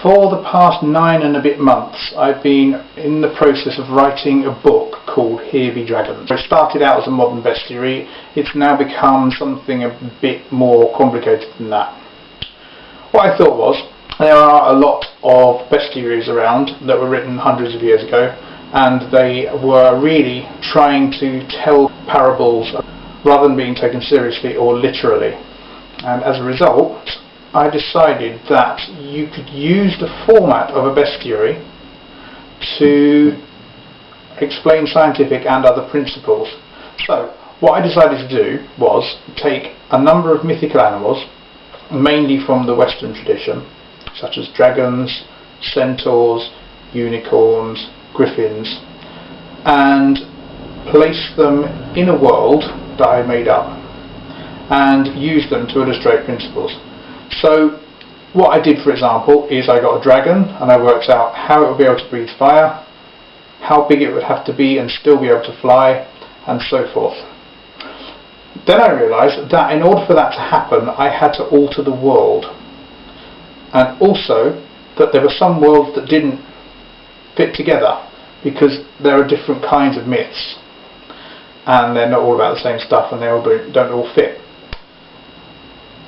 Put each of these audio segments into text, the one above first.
For the past 9 and a bit months, I've been in the process of writing a book called Here Be Dragons. It started out as a modern bestiary. It's now become something a bit more complicated than that. What I thought was, there are a lot of bestiaries around that were written hundreds of years ago, and they were really trying to tell parables rather than being taken seriously or literally. And as a result, I decided that you could use the format of a bestiary to explain scientific and other principles. So what I decided to do was take a number of mythical animals, mainly from the Western tradition, such as dragons, centaurs, unicorns, griffins, and place them in a world that I made up and use them to illustrate principles. So what I did, for example, is I got a dragon and I worked out how it would be able to breathe fire, how big it would have to be and still be able to fly, and so forth. Then I realised that in order for that to happen, I had to alter the world, and also that there were some worlds that didn't fit together because there are different kinds of myths and they're not all about the same stuff and they don't all fit.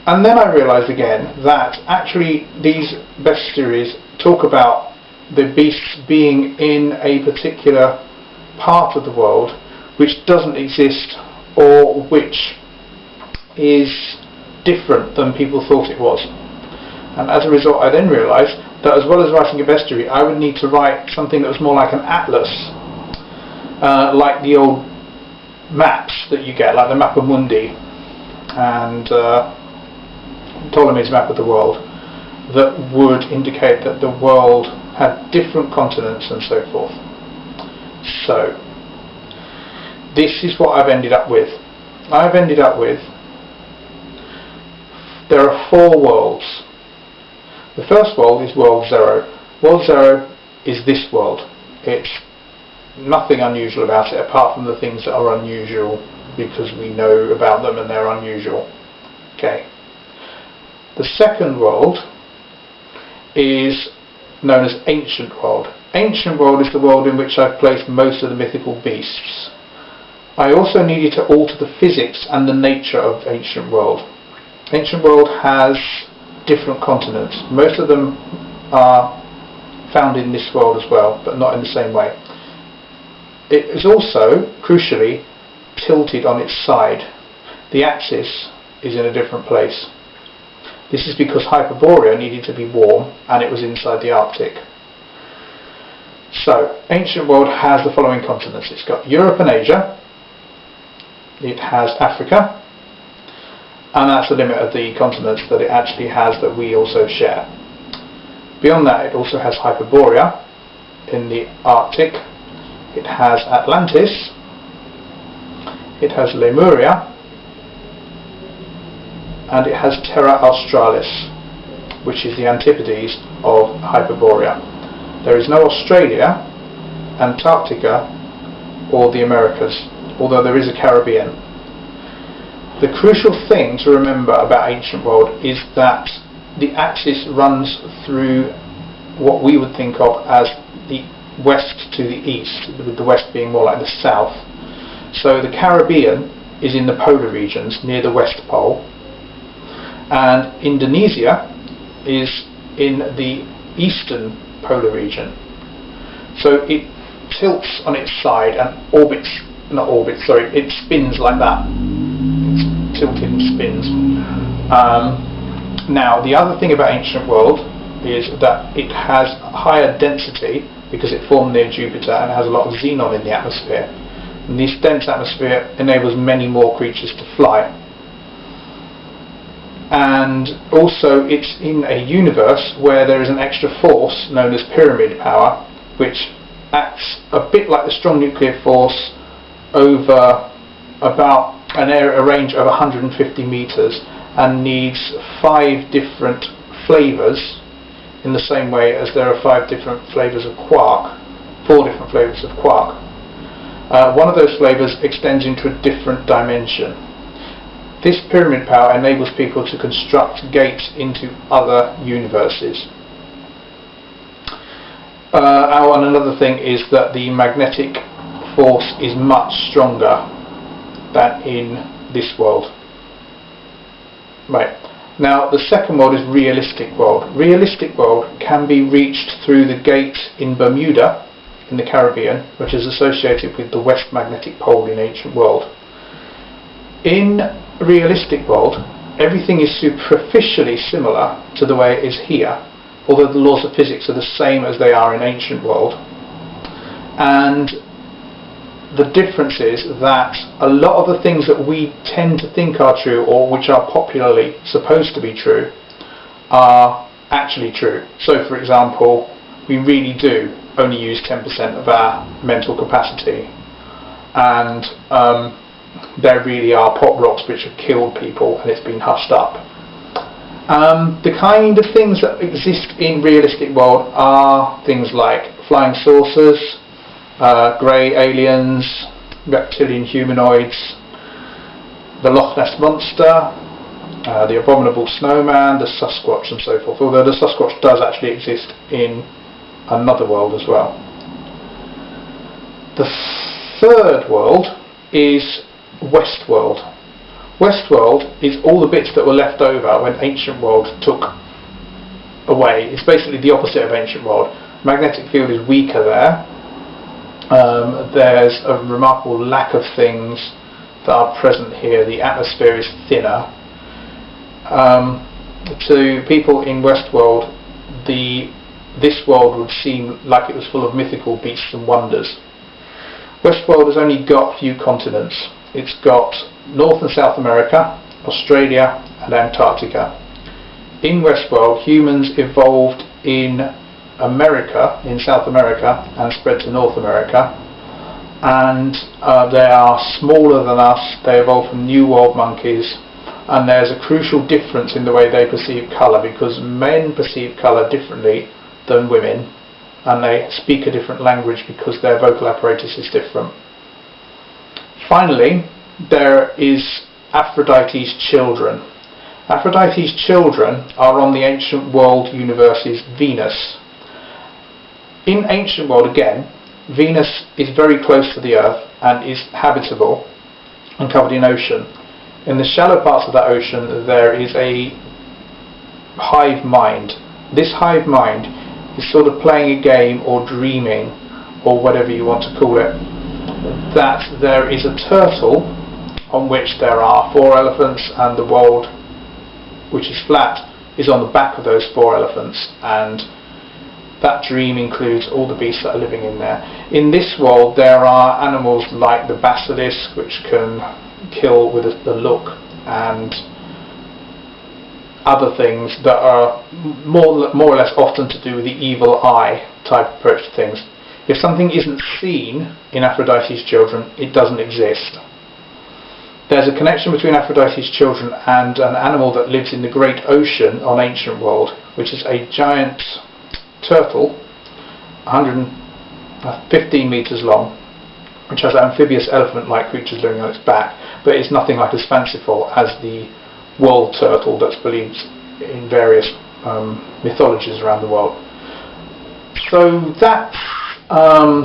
And then I realised again that actually these bestiaries talk about the beasts being in a particular part of the world which doesn't exist or which is different than people thought it was. And as a result, I then realised that as well as writing a bestiary, I would need to write something that was more like an atlas, like the old maps that you get, like the Mappa Mundi and Ptolemy's map of the world, that would indicate that the world had different continents and so forth. So this is what I've ended up with. There are 4 worlds. The first world is World 0. World 0 is this world. It's nothing unusual about it apart from the things that are unusual because we know about them and they're unusual. Okay. The second world is known as Ancient World. Ancient World is the world in which I've placed most of the mythical beasts. I also needed to alter the physics and the nature of Ancient World. Ancient World has different continents. Most of them are found in this world as well, but not in the same way. It is also, crucially, tilted on its side. The axis is in a different place. This is because Hyperborea needed to be warm and it was inside the Arctic. So, Ancient World has the following continents. It's got Europe and Asia, it has Africa, and that's the limit of the continents that it actually has that we also share. Beyond that, it also has Hyperborea in the Arctic, it has Atlantis, it has Lemuria, and it has Terra Australis, which is the antipodes of Hyperborea. There is no Australia, Antarctica, or the Americas, although there is a Caribbean. The crucial thing to remember about Ancient World is that the axis runs through what we would think of as the west to the east, with the west being more like the south. So the Caribbean is in the polar regions near the West Pole, and Indonesia is in the eastern polar region. So it tilts on its side and it spins like that. It's tilted and spins. Now the other thing about Ancient World is that it has higher density because it formed near Jupiter and has a lot of xenon in the atmosphere. And this dense atmosphere enables many more creatures to fly. And also it's in a universe where there is an extra force known as pyramid power, which acts a bit like the strong nuclear force over about a range of 150 meters and needs 5 different flavours in the same way as there are 5 different flavours of quark, 4 different flavours of quark. One of those flavours extends into a different dimension. This pyramid power enables people to construct gates into other universes. And another thing is that the magnetic force is much stronger than in this world. Right. Now the second world is realistic world. Realistic world can be reached through the gate in Bermuda in the Caribbean, which is associated with the West Magnetic Pole in ancient world. In realistic world, everything is superficially similar to the way it is here, although the laws of physics are the same as they are in ancient world. And the difference is that a lot of the things that we tend to think are true, or which are popularly supposed to be true, are actually true. So for example, we really do only use 10% of our mental capacity, and there really are pop rocks which have killed people and it's been hushed up. The kind of things that exist in realistic world are things like flying saucers, grey aliens, reptilian humanoids, the Loch Ness Monster, the abominable snowman, the Sasquatch and so forth, although the Sasquatch does actually exist in another world as well. The third world is Westworld. Westworld is all the bits that were left over when ancient world took away. It's basically the opposite of ancient world. Magnetic field is weaker there. There's a remarkable lack of things that are present here. The atmosphere is thinner. To people in Westworld, this world would seem like it was full of mythical beasts and wonders. Westworld has only got a few continents. It's got North and South America, Australia and Antarctica. In Westworld, humans evolved in America, in South America, and spread to North America, and they are smaller than us. They evolved from New World monkeys, and there's a crucial difference in the way they perceive colour, because men perceive colour differently than women, and they speak a different language because their vocal apparatus is different. Finally, there is Aphrodite's children. Aphrodite's children are on the ancient world universe's Venus. In ancient world again, Venus is very close to the Earth and is habitable and covered in ocean. In the shallow parts of that ocean there is a hive mind. This hive mind is sort of playing a game or dreaming, or whatever you want to call it, that there is a turtle on which there are 4 elephants, and the world, which is flat, is on the back of those 4 elephants, and that dream includes all the beasts that are living in there. In this world there are animals like the basilisk, which can kill with the look, and other things that are more or less often to do with the evil eye type approach to things. If something isn't seen in Aphrodite's children, it doesn't exist. There's a connection between Aphrodite's children and an animal that lives in the great ocean on ancient world, which is a giant turtle, 115 metres long, which has amphibious elephant-like creatures living on its back, but it's nothing like as fanciful as the world turtle that's believed in various mythologies around the world. So that's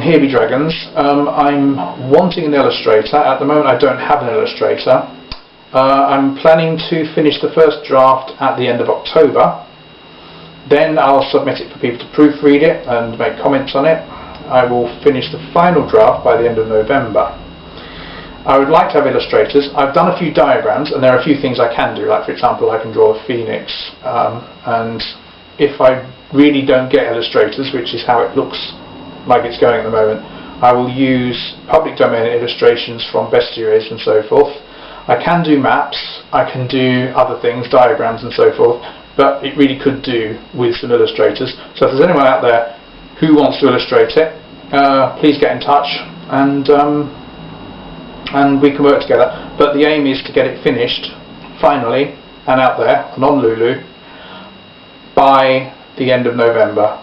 Here Be Dragons. I'm wanting an illustrator. At the moment I don't have an illustrator. I'm planning to finish the first draft at the end of October. Then I'll submit it for people to proofread it and make comments on it. I will finish the final draft by the end of November. I would like to have illustrators. I've done a few diagrams, and there are a few things I can do, like for example I can draw a phoenix, and if I really don't get illustrators, which is how it looks like it's going at the moment, I will use public domain illustrations from bestiaries and so forth. I can do maps, I can do other things, diagrams and so forth, but it really could do with some illustrators. So if there's anyone out there who wants to illustrate it, please get in touch, and we can work together. But the aim is to get it finished finally and out there and on Lulu by the end of November.